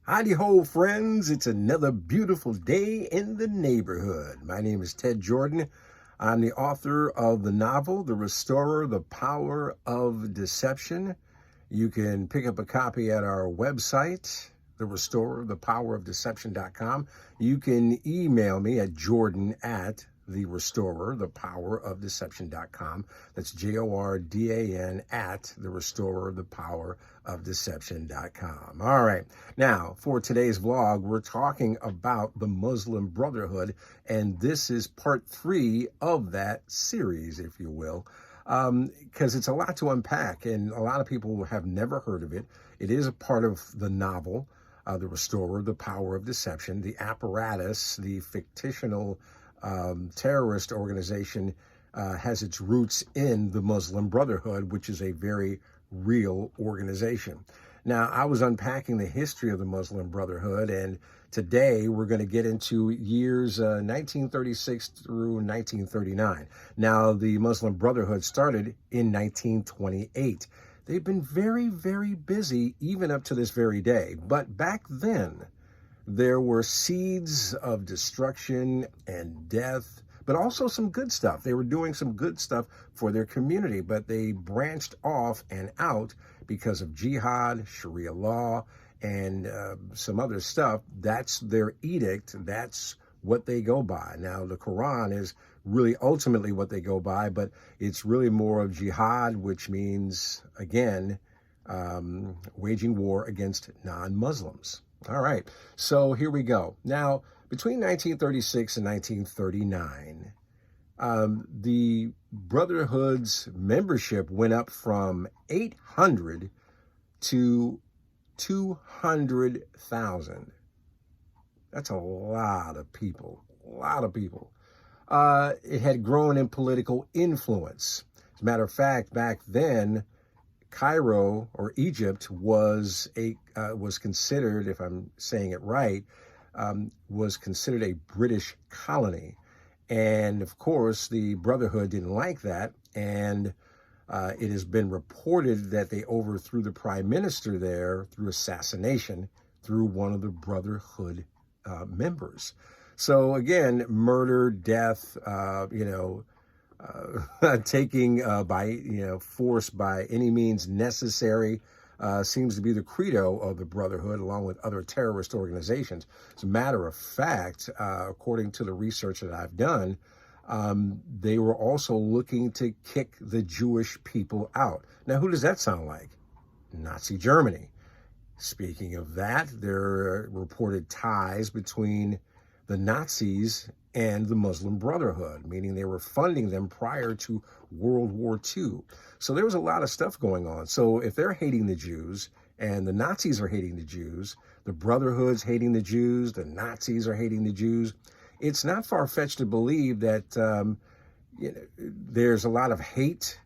Howdy ho, friends. It's another beautiful day in the neighborhood. My name is Ted Jordan. I'm the author of the novel, The Restorer, The Power of Deception. You can pick up a copy at our website, The Restorer, The Power of Deception.com. You can email me at Jordan at The Restorer, The Power of Deception.com. That's JORDAN at The Restorer, The Power of Deception.com. All right. Now, for today's vlog, we're talking about the Muslim Brotherhood, and this is part 3 of that series, if you will, because it's a lot to unpack, and a lot of people have never heard of it. It is a part of the novel, The Restorer, The Power of Deception. The apparatus, the fictional terrorist organization has its roots in the Muslim Brotherhood, which is a very real organization. Now, I was unpacking the history of the Muslim Brotherhood, and today we're going to get into years 1936 through 1939. Now, the Muslim Brotherhood started in 1928. They've been very, very busy even up to this very day. But back then, there were seeds of destruction and death, but also some good stuff. They were doing some good stuff for their community, but they branched off and out because of jihad, Sharia law, and some other stuff. That's their edict. That's what they go by. Now, the Quran is really ultimately what they go by, but it's really more of jihad, which means, again, waging war against non-Muslims. All right, so here we go. Now, between 1936 and 1939, the Brotherhood's membership went up from 800 to 200,000. That's a lot of people, It had grown in political influence. As a matter of fact, back then, Cairo, or Egypt, was considered, if I'm saying it right, was considered a British colony. And of course, the Brotherhood didn't like that. And it has been reported that they overthrew the prime minister there through assassination through one of the Brotherhood members. So again, murder, death, taking by force by any means necessary seems to be the credo of the Brotherhood, along with other terrorist organizations. As a matter of fact, according to the research that I've done, they were also looking to kick the Jewish people out. Now, who does that sound like? Nazi Germany. Speaking of that, there are reported ties between the Nazis and the Muslim Brotherhood, meaning they were funding them prior to World War II. So there was a lot of stuff going on. So if they're hating the Jews and the Nazis are hating the Jews, the Brotherhood's hating the Jews, the Nazis are hating the Jews, it's not far-fetched to believe that there's a lot of hate.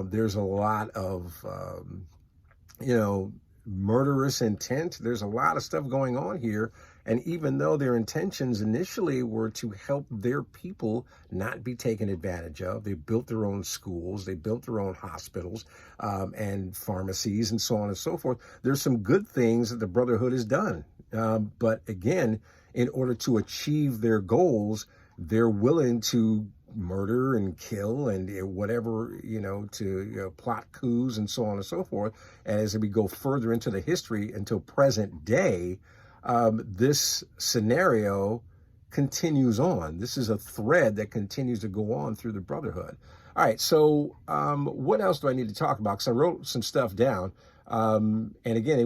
There's a lot of, murderous intent. There's a lot of stuff going on here. And even though their intentions initially were to help their people not be taken advantage of, they built their own schools, they built their own hospitals and pharmacies and so on and so forth. There's some good things that the Brotherhood has done. But again, in order to achieve their goals, they're willing to murder and kill and whatever, to plot coups and so on and so forth. And as we go further into the history until present day, this scenario continues on. This is a thread that continues to go on through the Brotherhood. All right, so what else do I need to talk about? Because I wrote some stuff down. And again,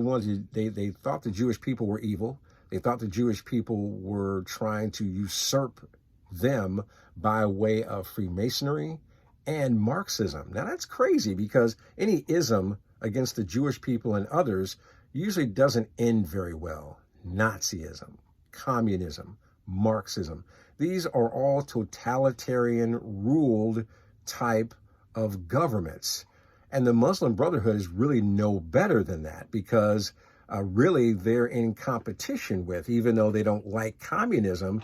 they thought the Jewish people were evil. They thought the Jewish people were trying to usurp them by way of Freemasonry and Marxism. Now, that's crazy, because any ism against the Jewish people and others usually doesn't end very well. Nazism, communism, Marxism. These are all totalitarian ruled type of governments. And the Muslim Brotherhood is really no better than that, because really they're in competition with, even though they don't like communism,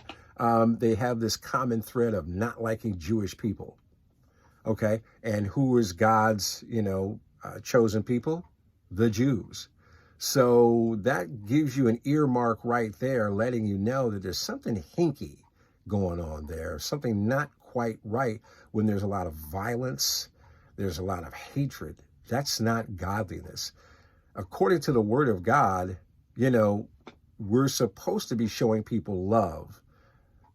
they have this common thread of not liking Jewish people. Okay. And who is God's, chosen people? The Jews. So that gives you an earmark right there, letting you know that there's something hinky going on there, something not quite right when there's a lot of violence, there's a lot of hatred. That's not godliness. According to the Word of God, you know, we're supposed to be showing people love,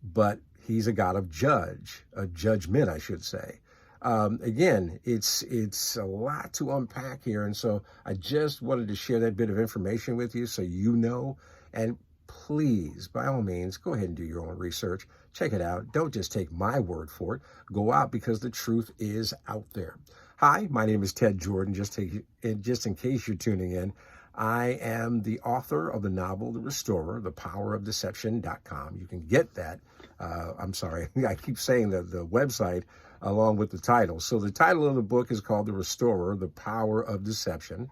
but he's a God of judgment, I should say. Again, it's a lot to unpack here, and so I just wanted to share that bit of information with you so you know. And please, by all means, go ahead and do your own research. Check it out. Don't just take my word for it. Go out, because the truth is out there. Hi, my name is Ted Jordan. Just in case you're tuning in, I am the author of the novel, The Restorer, The Power of Deception.com. You can get that. I'm sorry, I keep saying the website along with the title. So the title of the book is called The Restorer, The Power of Deception.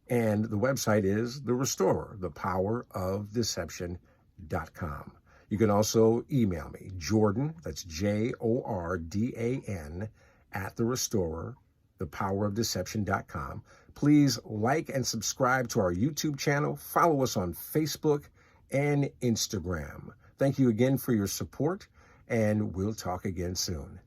And the website is The Restorer, The Power of Deception.com. You can also email me, Jordan, that's Jordan, at The Restorer, The Power of Deception.com. Please like and subscribe to our YouTube channel. Follow us on Facebook and Instagram. Thank you again for your support, and we'll talk again soon.